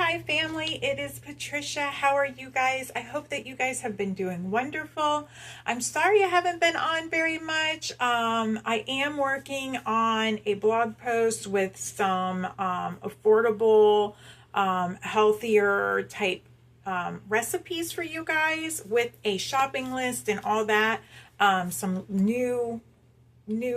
Hi family, it is Patricia. How are you guys? I hope that you guys have been doing wonderful. I'm sorry I haven't been on very much. I am working on a blog post with some affordable, healthier type recipes for you guys with a shopping list and all that. Some new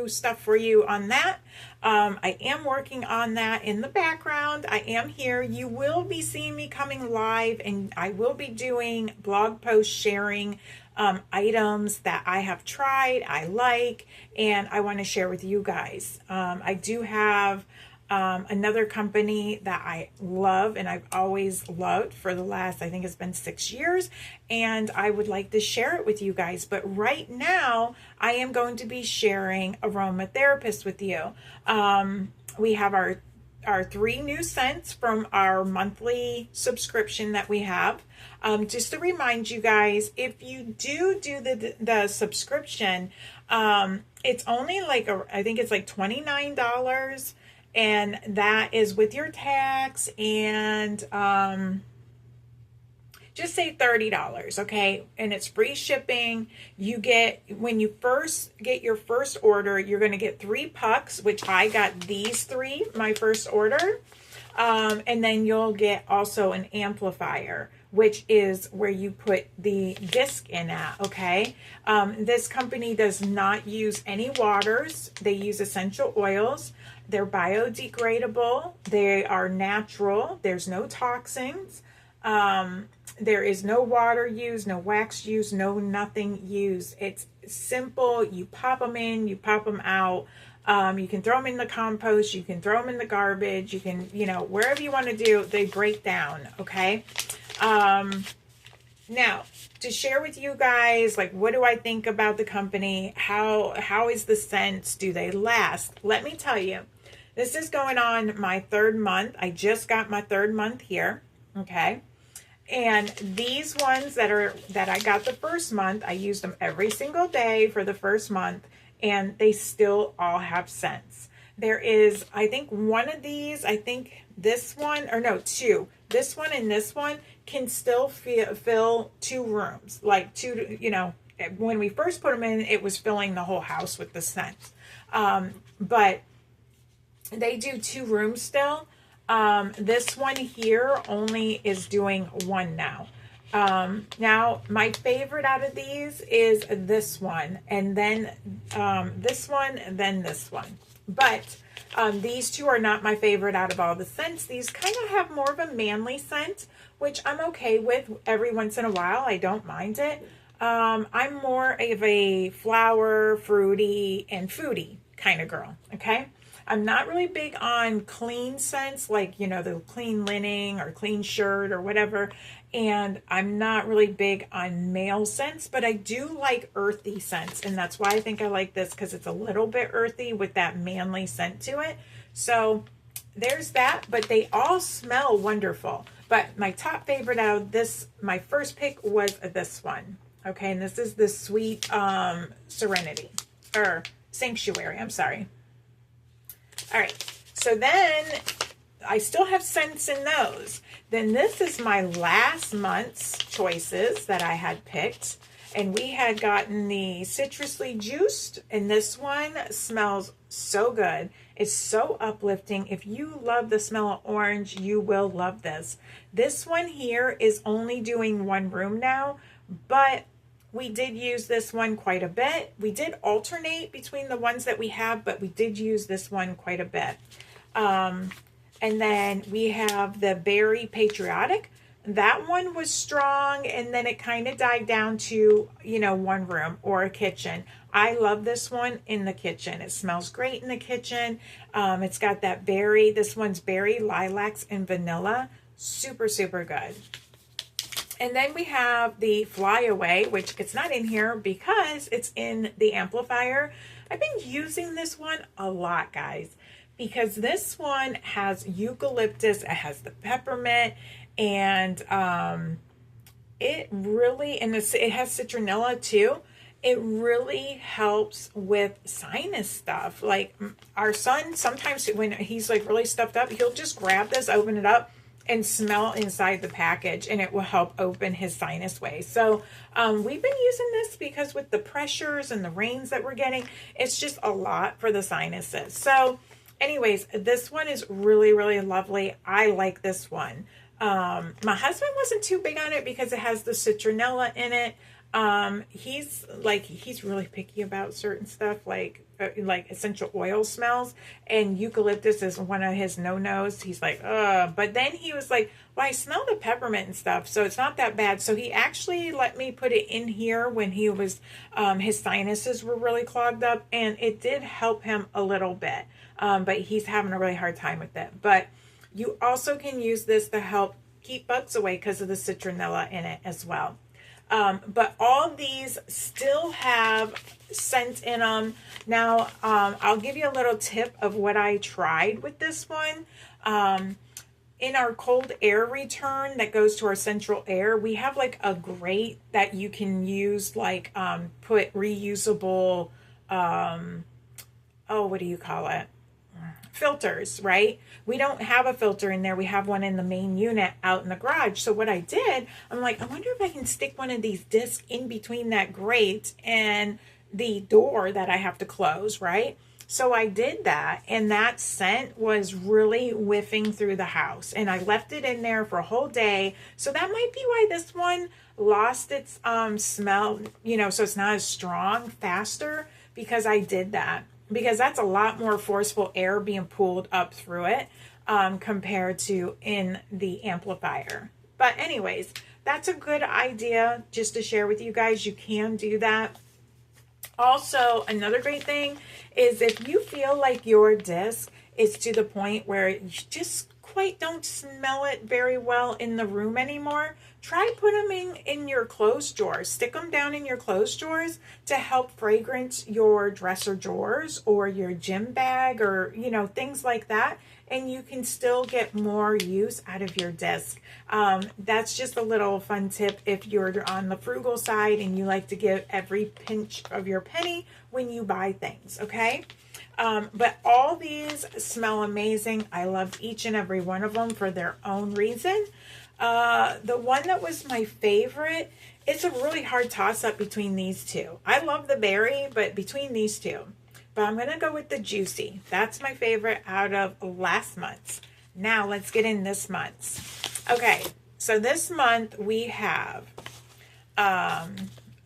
stuff for you on that. I am working on that in the background. I am here. You will be seeing me coming live, and I will be doing blog posts sharing items that I have tried, I like, and I want to share with you guys. I do have another company that I love and I've always loved for the last, I think it's been 6 years, and I would like to share it with you guys. But right now, I am going to be sharing Aromatherapist with you. We have our 3 new scents from our monthly subscription that we have. Just to remind you guys, if you do the subscription, it's only like, I think it's like $29, and that is with your tax and just say $30, okay? And it's free shipping. You get, when you first get your first order, you're going to get 3 pucks, which I got these 3 my first order. And then you'll get also an amplifier, which is where you put the disc in at, okay? This company does not use any waters. They use essential oils. They're biodegradable. They are natural. There's no toxins. There is no water used, no wax used, no nothing used. It's simple. You pop them in, you pop them out. You can throw them in the compost. You can throw them in the garbage. You can, wherever you want to do, they break down, okay? Now, to share with you guys, like, what do I think about the company? How is the scents? Do they last? Let me tell you, this is going on my 3rd month. I just got my 3rd month here, okay? And these ones that I got the 1st month, I used them every single day for the 1st month, and they still all have scents. There is, I think, one of these, I think this one, or no, 2. This one and this one can still fill 2 rooms. Like 2, when we first put them in, it was filling the whole house with the scent. But they do 2 rooms still. This one here only is doing 1 now. Now, my favorite out of these is this one, and then this one, and then this one. But these 2 are not my favorite out of all the scents. These kind of have more of a manly scent, which I'm okay with every once in a while. I don't mind it. I'm more of a flower, fruity, and foodie kind of girl, okay? I'm not really big on clean scents, like, the clean linen or clean shirt or whatever. And I'm not really big on male scents, but I do like earthy scents. And that's why I think I like this, because it's a little bit earthy with that manly scent to it. So there's that, but they all smell wonderful. But my top favorite out of this, my first pick was this one. Okay, and this is the Sweet Serenity, or Sanctuary, I'm sorry. All right, so then I still have scents in those. Then this is my last month's choices that I had picked. And we had gotten the citrusly juiced, and this one smells so good. It's so uplifting. If you love the smell of orange, you will love this. This one here is only doing 1 room now, but we did use this one quite a bit. We did alternate between the ones that we have, but we did use this one quite a bit. And then we have the Berry Patriotic. That one was strong, and then it kind of died down to, 1 room or a kitchen. I love this one in the kitchen. It smells great in the kitchen. It's got that berry. This one's berry, lilacs, and vanilla. Super, super good. And then we have the Flyaway, which it's not in here because it's in the amplifier. I've been using this one a lot, guys, because this one has eucalyptus, it has the peppermint, and it really, and it has citronella too. It really helps with sinus stuff. Like our son, sometimes when he's like really stuffed up, he'll just grab this, open it up, and smell inside the package, and it will help open his sinus way. So we've been using this because with the pressures and the rains that we're getting, it's just a lot for the sinuses. So anyways, this one is really, really lovely. I like this one. My husband wasn't too big on it because it has the citronella in it. He's really picky about certain stuff like essential oil smells, and eucalyptus is one of his no-nos. He's like, but then he was like, well, I smell the peppermint and stuff, so it's not that bad. So he actually let me put it in here when he was, his sinuses were really clogged up, and it did help him a little bit. But he's having a really hard time with it. But you also can use this to help keep bugs away because of the citronella in it as well. But all these still have scent in them. Now, I'll give you a little tip of what I tried with this one. In our cold air return that goes to our central air, we have like a grate that you can use, like put reusable, what do you call it? Filters, right? We don't have a filter in there. We have one in the main unit out in the garage. So what I did, I'm like, I wonder if I can stick one of these discs in between that grate and the door that I have to close, right? So I did that, and that scent was really whiffing through the house, and I left it in there for a whole day. So that might be why this one lost its smell, so it's not as strong faster, because I did that. Because that's a lot more forceful air being pulled up through it compared to in the amplifier. But anyways, that's a good idea just to share with you guys. You can do that. Also, another great thing is if you feel like your disc is to the point where you just quite don't smell it very well in the room anymore, try put them in your clothes drawers. Stick them down in your clothes drawers to help fragrance your dresser drawers or your gym bag, or things like that, and you can still get more use out of your disc. That's just a little fun tip if you're on the frugal side and you like to give every pinch of your penny when you buy things, okay? But all these smell amazing. I love each and every one of them for their own reason. The one that was my favorite, it's a really hard toss-up between these two. I love the berry, but between these two. But I'm going to go with the juicy. That's my favorite out of last month's. Now let's get in this month's. Okay, so this month we have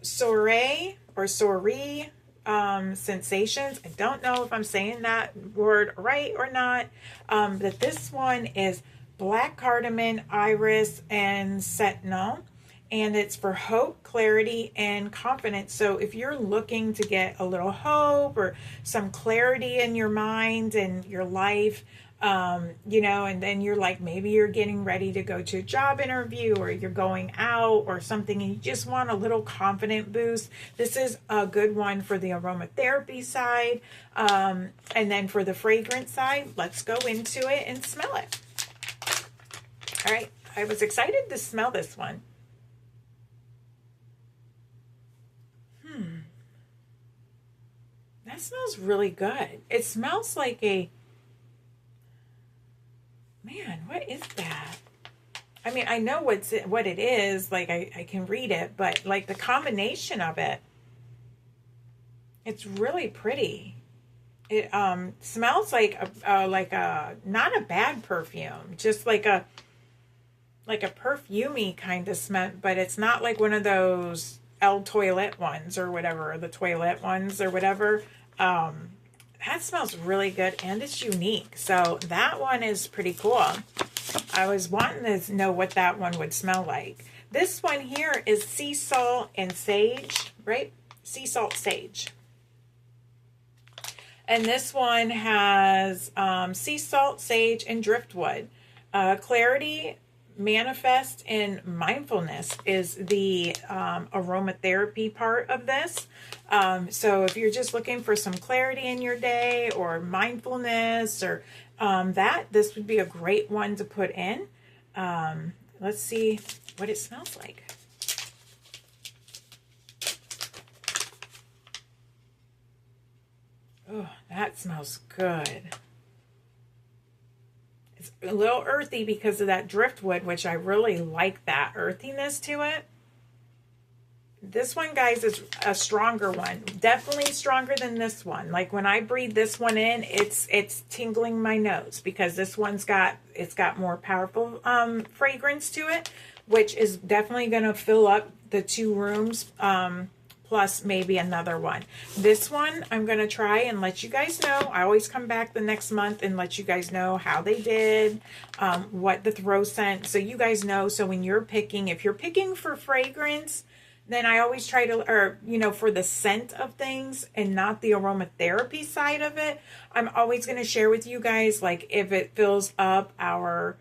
Soiree or Soiree Sensations. I don't know if I'm saying that word right or not, but this one is black cardamom, iris, and sentinel, and it's for hope, clarity, and confidence. So if you're looking to get a little hope or some clarity in your mind and your life, and then you're like, maybe you're getting ready to go to a job interview, or you're going out or something, and you just want a little confident boost, this is a good one for the aromatherapy side. And then for the fragrance side, let's go into it and smell it. All right, I was excited to smell this one. That smells really good. It smells like man, what is that? I mean, I know what it is, like I can read it, but like the combination of it, it's really pretty. It smells like a not a bad perfume, just like a perfumey kind of smell, but it's not like one of those El Toilette ones or whatever, or the toilet ones or whatever. That smells really good, and it's unique. So that one is pretty cool. I was wanting to know what that one would smell like. This one here is sea salt and sage, right? Sea salt sage. And this one has sea salt, sage, and driftwood. Clarity, manifest, and mindfulness is the aromatherapy part of this. So if you're just looking for some clarity in your day, or mindfulness, or this would be a great one to put in. Let's see what it smells like. Oh, that smells good. It's a little earthy because of that driftwood, which I really like that earthiness to it. This one, guys, is a stronger one. Definitely stronger than this one. Like when I breathe this one in, it's tingling my nose because this one's got more powerful fragrance to it, which is definitely going to fill up the 2 rooms plus maybe another one. This one I'm going to try and let you guys know. I always come back the next month and let you guys know how they did, what the throw scent, so you guys know. So when you're picking, if you're picking for fragrance, then I always try to, or, you know, for the scent of things and not the aromatherapy side of it, I'm always going to share with you guys, like, if it fills up our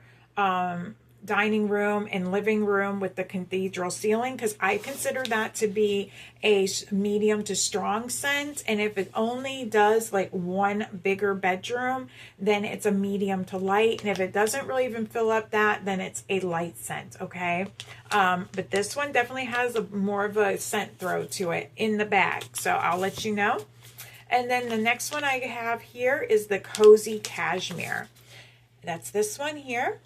dining room and living room with the cathedral ceiling, because I consider that to be a medium to strong scent. And if it only does like one bigger bedroom, then it's a medium to light. And if it doesn't really even fill up that, then it's a light scent. Okay. But this one definitely has more of a scent throw to it in the bag. So I'll let you know. And then the next one I have here is the Cozy Cashmere. That's this one here.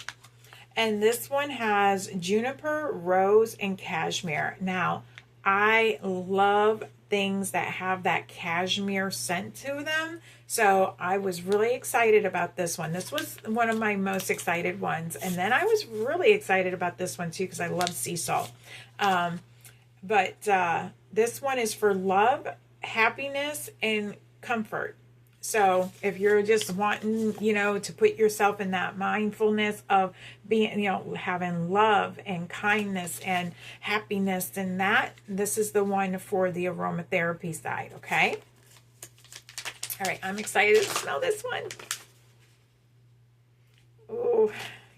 And this one has juniper, rose, and cashmere. Now, I love things that have that cashmere scent to them. So I was really excited about this one. This was one of my most excited ones. And then I was really excited about this one too because I love sea salt. But this one is for love, happiness, and comfort. So if you're just wanting, you know, to put yourself in that mindfulness of being, you know, having love and kindness and happiness and that, this is the one for the aromatherapy side, okay? All right, I'm excited to smell this one. Oh,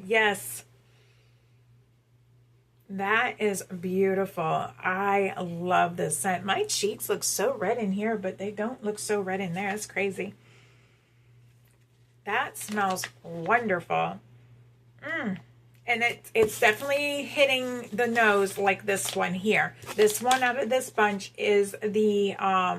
yes. That is beautiful. I love this scent. My cheeks look so red in here, but they don't look so red in there. That's crazy. That smells wonderful. And it's definitely hitting the nose like this one here. This one out of this bunch is the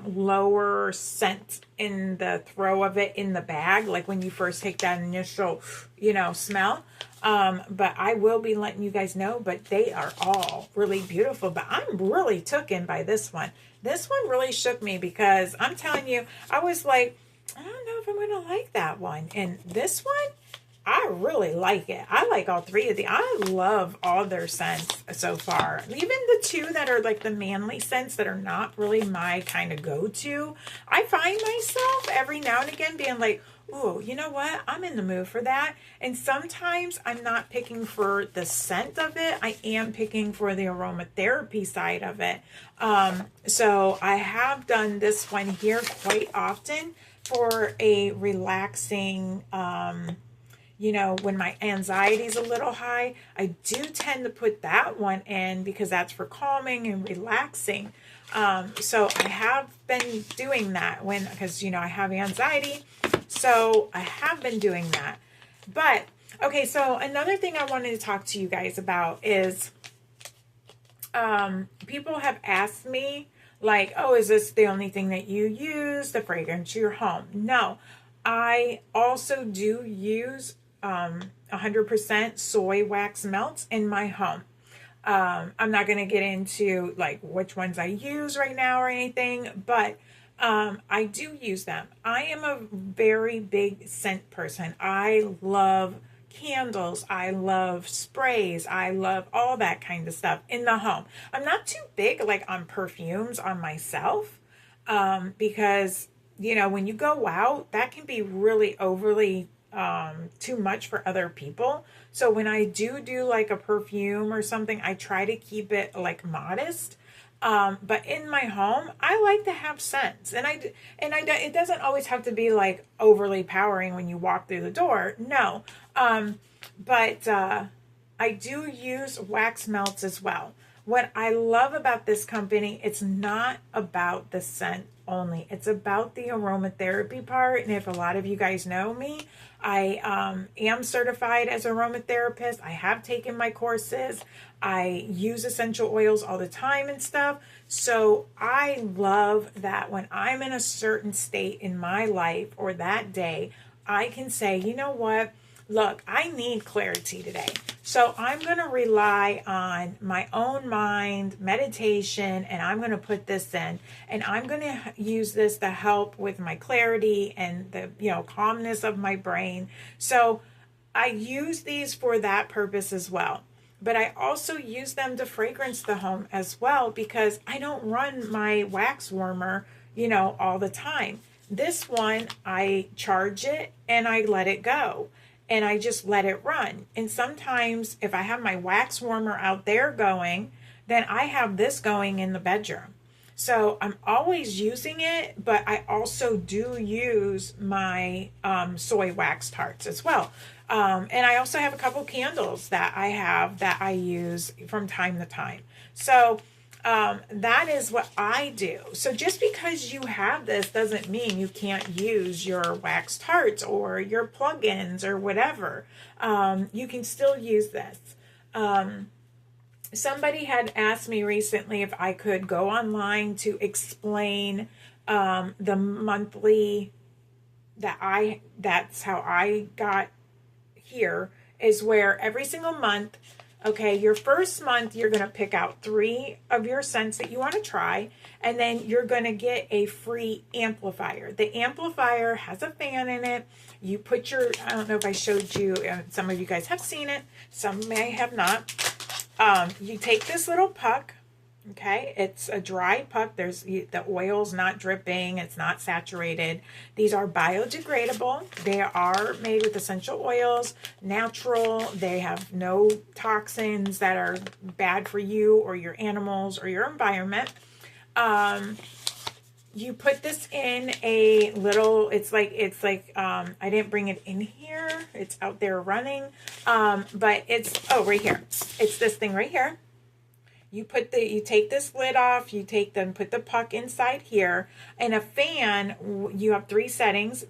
lower scent in the throw of it in the bag, like when you first take that initial, you know, smell. But I will be letting you guys know, but they are all really beautiful. But I'm really taken by this one. This one really shook me because I'm telling you, I was like, I don't know if I'm going to like that one. And this one, I really like it. I like all 3 of the. I love all their scents so far. Even the 2 that are like the manly scents that are not really my kind of go-to. I find myself every now and again being like, ooh, you know what? I'm in the mood for that. And sometimes I'm not picking for the scent of it. I am picking for the aromatherapy side of it. So I have done this one here quite often for a relaxing, you know, when my anxiety is a little high, I do tend to put that one in because that's for calming and relaxing. So I have been doing that because, you know, I have anxiety. So I have been doing that. But, okay, so another thing I wanted to talk to you guys about is people have asked me, like, oh, is this the only thing that you use, the fragrance your home? No, I also do use 100% soy wax melts in my home. I'm not going to get into like which ones I use right now or anything, but I do use them. I am a very big scent person. I love candles. I love sprays. I love all that kind of stuff in the home. I'm not too big like on perfumes on myself because, you know, when you go out, that can be really overly too much for other people. So when I do like a perfume or something, I try to keep it like modest. But in my home, I like to have scents, and it doesn't always have to be like overly powering when you walk through the door. No. But I do use wax melts as well. What I love about this company, it's not about the scent only. It's about the aromatherapy part. And if a lot of you guys know me, I am certified as an aromatherapist. I have taken my courses. I use essential oils all the time and stuff. So I love that when I'm in a certain state in my life or that day, I can say, you know what? look, I need clarity today. So I'm going to rely on my own mind, meditation, and I'm going to put this in. And I'm going to use this to help with my clarity and the, calmness of my brain. So I use these for that purpose as well. But I also use them to fragrance the home as well, because I don't run my wax warmer, all the time. This one, I charge it and I let it go. And I just let it run. And sometimes if I have my wax warmer out there going, then I have this going in the bedroom. So I'm always using it, but I also do use my soy wax tarts as well. And I also have a couple candles that I use from time to time. So that is what I do. So just because you have this doesn't mean you can't use your wax tarts or your plugins or whatever. You can still use this. Somebody had asked me recently if I could go online to explain the monthly that's how I got here, is where every single month, okay, your first month, you're going to pick out 3 of your scents that you want to try, and then you're going to get a free amplifier. The amplifier has a fan in it. You put I don't know if I showed you, some of you guys have seen it, some may have not. You take this little puck, okay, it's a dry puck. The oil's not dripping, it's not saturated. These are biodegradable. They are made with essential oils, natural. They have no toxins that are bad for you or your animals or your environment. You put this in a little, it's like I didn't bring it in here, it's out there running, but it's right here. It's this thing right here. You take this lid off, put the puck inside here, and a fan, you have 3 settings,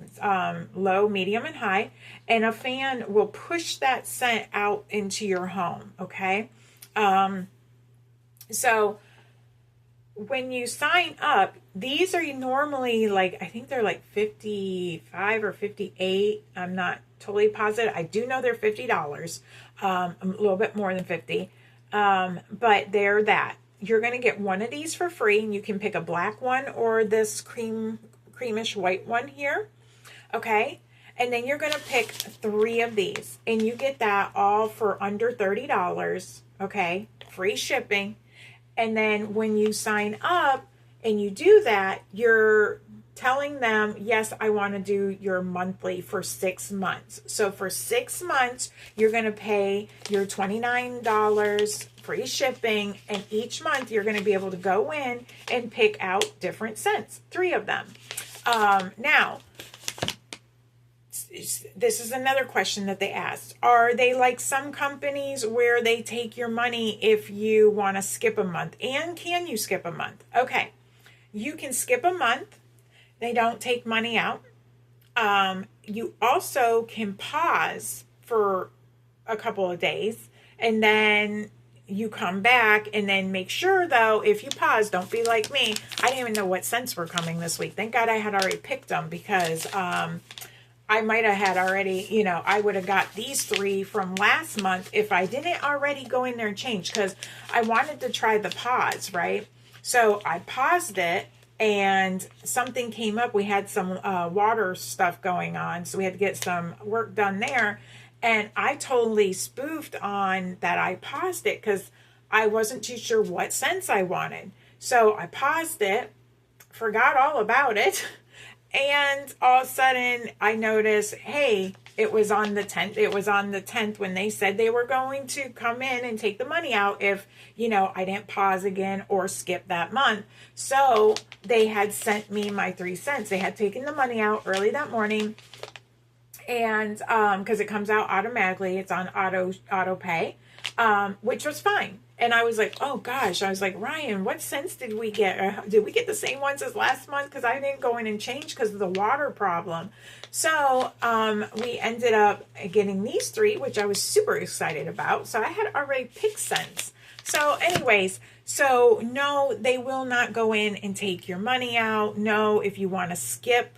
low, medium, and high, and a fan will push that scent out into your home, okay? So when you sign up, these are normally I think they're like 55 or 58. I'm not totally positive. I do know they're $50, a little bit more than 50. But they're that. You're going to get one of these for free, and you can pick a black one or this creamish white one here. Okay. And then you're going to pick 3 of these, and you get that all for under $30. Okay. Free shipping. And then when you sign up and you do that, you're telling them, yes, I want to do your monthly for 6 months. So for 6 months, you're going to pay your $29 free shipping. And each month you're going to be able to go in and pick out different scents, 3 of them. Now, this is another question that they asked. Are they like some companies where they take your money if you want to skip a month? And can you skip a month? Okay, you can skip a month. They don't take money out. You also can pause for a couple of days, and then you come back, and then make sure, though, if you pause, don't be like me. I didn't even know what scents were coming this week. Thank God I had already picked them, because I might have had already, I would have got these 3 from last month if I didn't already go in there and change, because I wanted to try the pause, right? So I paused it, and something came up. We had some water stuff going on, so we had to get some work done there. And I totally spoofed on that I paused it because I wasn't too sure what scents I wanted. So I paused it, forgot all about it, and all of a sudden I noticed, hey, it was on the 10th. It was on the 10th when they said they were going to come in and take the money out if, I didn't pause again or skip that month. So they had sent me my 3 cents. They had taken the money out early that morning. And because it comes out automatically, it's on auto pay, which was fine. And I was like, oh gosh, I was like, Ryan, what scents did we get? Did we get the same ones as last month? Because I didn't go in and change because of the water problem. So we ended up getting these 3, which I was super excited about. So I had already picked scents. So anyways, so no, they will not go in and take your money out. No, if you want to skip,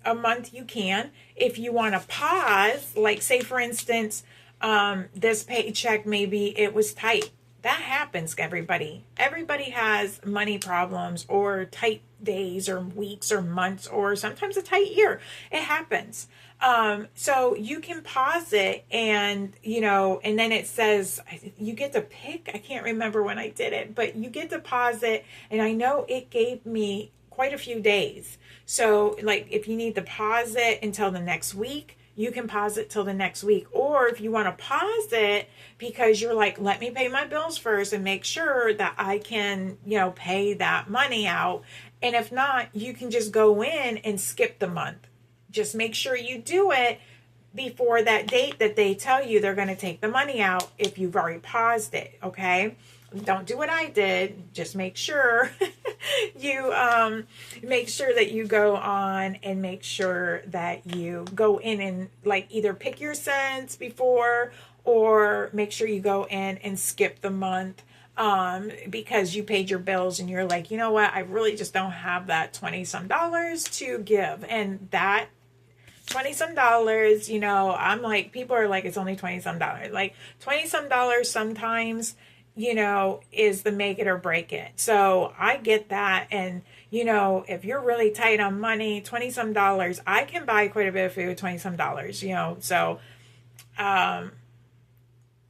a month you can. If you want to pause, like say for instance, this paycheck, maybe it was tight. That happens, everybody. Everybody has money problems or tight days or weeks or months or sometimes a tight year. It happens. So you can pause it and, and then it says you get to pick. I can't remember when I did it, but you get to pause it. And I know it gave me quite a few days. So like if you need to pause it until the next week, you can pause it till the next week. Or if you want to pause it because you're like, let me pay my bills first and make sure that I can, pay that money out. And if not, you can just go in and skip the month. Just make sure you do it before that date that they tell you they're going to take the money out if you've already paused it. Okay. Don't do what I did. Just make sure you make sure that you go on and make sure that you go in and like either pick your cents before or make sure you go in and skip the month because you paid your bills and you're like, you know what, I really just don't have that 20 some dollars to give. And that 20 some dollars, I'm like, people are like, it's only 20 some dollars. Like 20 some dollars sometimes, is the make it or break it. So I get that. And, if you're really tight on money, 20 some dollars, I can buy quite a bit of food, 20 some dollars, so I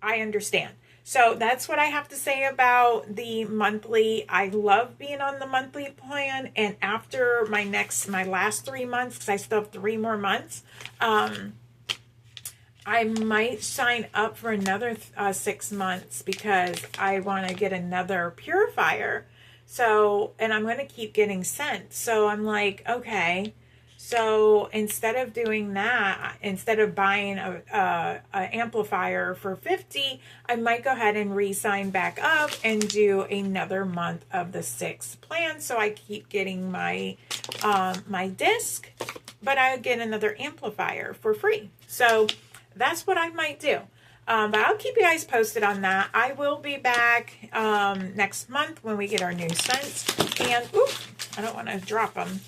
understand. So that's what I have to say about the monthly. I love being on the monthly plan. And after my last 3 months, because I still have 3 more months, I might sign up for another 6 months because I want to get another purifier. So, and I'm going to keep getting sent. So I'm like, okay. So instead of doing that, instead of buying a amplifier for 50, I might go ahead and re-sign back up and do another month of the 6 plan. So I keep getting my my disc, but I get another amplifier for free. So that's what I might do. But I'll keep you guys posted on that. I will be back next month when we get our new scents. And, I don't want to drop them.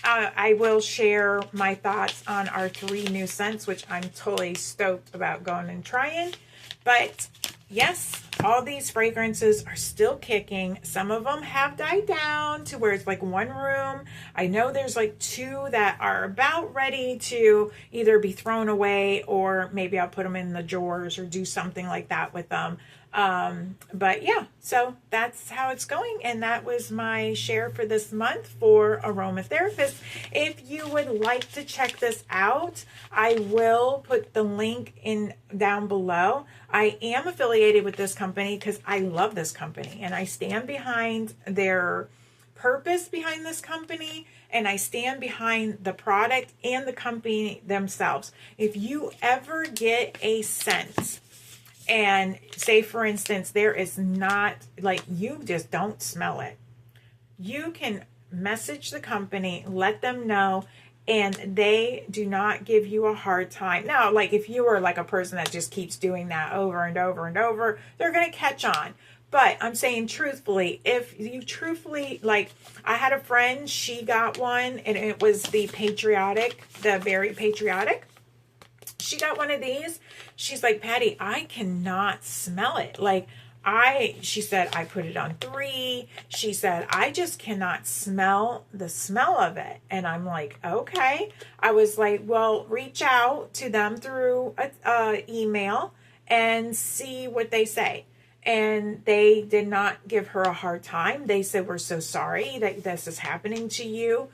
I will share my thoughts on our 3 new scents, which I'm totally stoked about going and trying. But yes, all these fragrances are still kicking. Some of them have died down to where it's like 1 room. I know there's like 2 that are about ready to either be thrown away or maybe I'll put them in the drawers or do something like that with them. But yeah, so that's how it's going. And that was my share for this month for Aromatherapist. If you would like to check this out, I will put the link in down below. I am affiliated with this company because I love this company and I stand behind their purpose behind this company, and I stand behind the product and the company themselves. If you ever get a scent and say, for instance, there is not, like, you just don't smell it, you can message the company, let them know, and they do not give you a hard time. Now, like, if you are like a person that just keeps doing that over and over and over, they're going to catch on. But I'm saying truthfully, if you truthfully, like, I had a friend, she got one, and it was the very patriotic. She got one of these. She's like, Patty, I cannot smell it. Like, she said, I put it on 3. She said, I just cannot smell the smell of it. And I'm like, okay. I was like, well, reach out to them through a email and see what they say. And they did not give her a hard time. They said, we're so sorry that this is happening to you.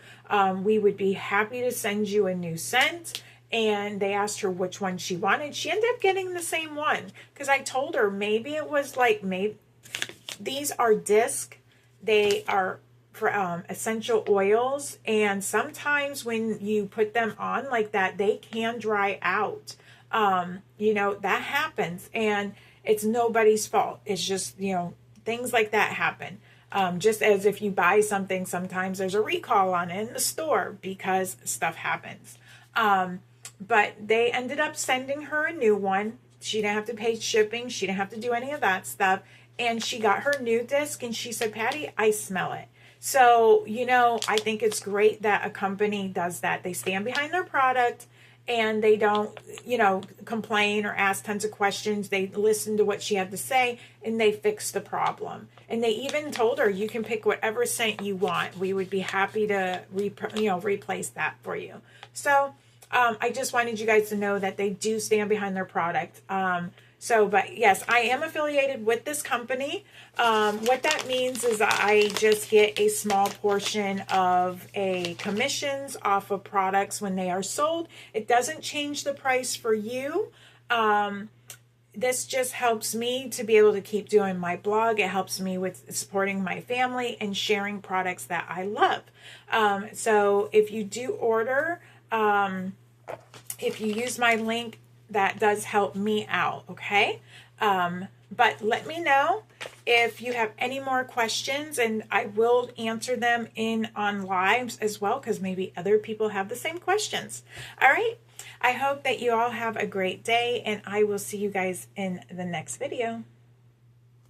We would be happy to send you a new scent. And they asked her which one she wanted. She ended up getting the same one because I told her maybe it was like, maybe these are disc. They are for essential oils. And sometimes when you put them on like that, they can dry out. That happens. And it's nobody's fault. It's just, things like that happen. Just as if you buy something, sometimes there's a recall on it in the store because stuff happens. But they ended up sending her a new one. She didn't have to pay shipping. She didn't have to do any of that stuff. And she got her new disc and she said, Patty, I smell it. So, you know, I think it's great that a company does that. They stand behind their product and they don't, you know, complain or ask tons of questions. They listen to what she had to say and they fix the problem. And they even told her, you can pick whatever scent you want. We would be happy to, replace that for you. So I just wanted you guys to know that they do stand behind their product. But yes, I am affiliated with this company. What that means is I just get a small portion of a commissions off of products when they are sold. It doesn't change the price for you. This just helps me to be able to keep doing my blog. It helps me with supporting my family and sharing products that I love. So if you do order, if you use my link, that does help me out, okay? But let me know if you have any more questions, and I will answer them on lives as well, because maybe other people have the same questions. All right, I hope that you all have a great day, and I will see you guys in the next video.